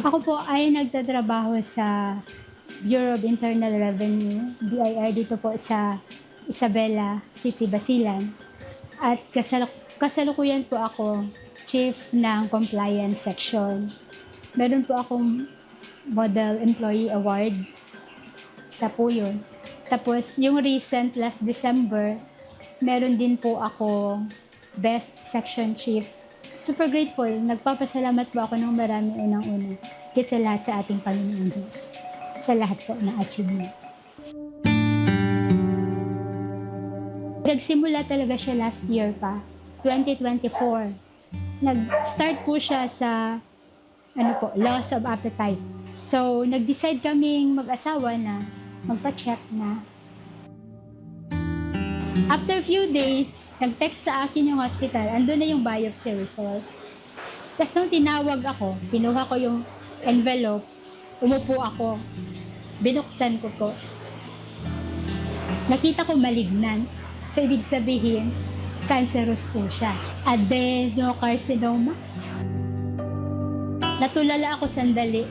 Ako po ay nagtatrabaho sa Bureau of Internal Revenue, BIR, dito po sa Isabela City, Basilan. At kasalukuyan po ako Chief ng Compliance Section. Meron po akong Model Employee Award sa po yun. Tapos yung recent last December, meron din po ako Best Section Chief. Super grateful. Nagpapasalamat po ako ng marami unang-una. Higit sa lahat sa ating Panginoon Diyos. Sa lahat po na achievement. Nagsimula talaga siya last year pa, 2024. Nag-start po siya sa loss of appetite. So, nag-decide kaming mag-asawa na magpa-check na. After few days, nag-text sa akin yung hospital, andun na yung biopsy result. Tapos nung tinawag ako, kinuha ko yung envelope, umupo ako, binuksan ko po. Nakita ko malignant. So, ibig sabihin, cancerous po siya. Adenocarcinoma. Natulala ako sandali.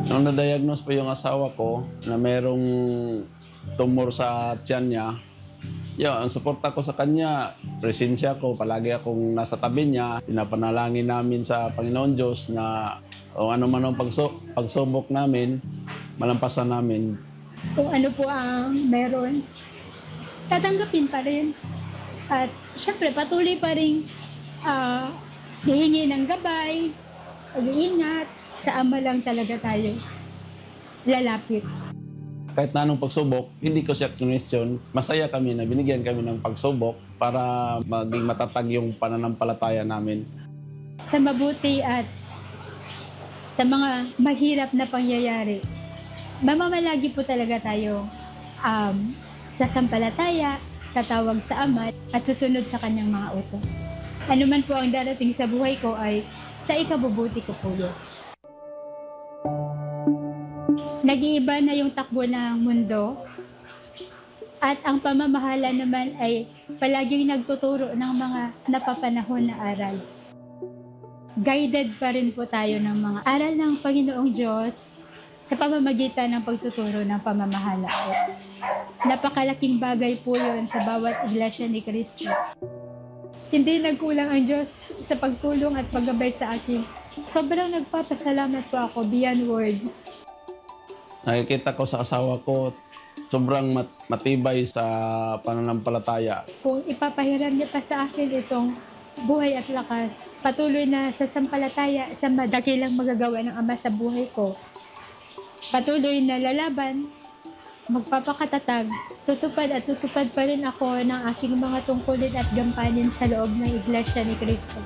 Nung na-diagnose po yung asawa ko na merong tumor sa tiyan niya, ang suporta ko sa kanya, presensya ko, palagi akong nasa tabi niya. Pinapanalangin namin sa Panginoon Diyos na o ano man ang pagsubok namin, malampasan namin. Kung ano po ang meron, tatanggapin pa rin. At syempre, patuloy pa rin hihingi ng gabay, pag-iingat. Sa Ama lang talaga tayo lalapit. Kahit na anong pagsubok, hindi ko siya question. Masaya kami na binigyan kami ng pagsubok para maging matatag yung pananampalataya namin. Sa mabuti at sa mga mahirap na pangyayari, mamamalagi po talaga tayo sa sampalataya, tatawag sa Ama at susunod sa kanyang mga utos. Ano man po ang darating sa buhay ko ay sa ikabubuti ko po yun. Nag-iiba na yung takbo ng mundo at ang pamamahala naman ay palaging nagtuturo ng mga napapanahon na aral. Guided pa rin po tayo ng mga aral ng Panginoong Diyos sa pamamagitan ng pagtuturo ng pamamahala. Napakalaking bagay po yun sa bawat iglesia ni Cristo. Hindi nagkulang ang Diyos sa pagtulong at paggabay sa akin. Sobrang nagpapasalamat po ako beyond words. Nakikita ko sa asawa ko, sobrang matibay sa pananampalataya. Kung ipapahiram niya pa sa akin itong buhay at lakas, patuloy na sa sampalataya sa madakilang magagawa ng Ama sa buhay ko, patuloy na lalaban, magpapakatatag, tutupad pa rin ako ng aking mga tungkulin at gampanin sa loob ng Iglesia ni Cristo.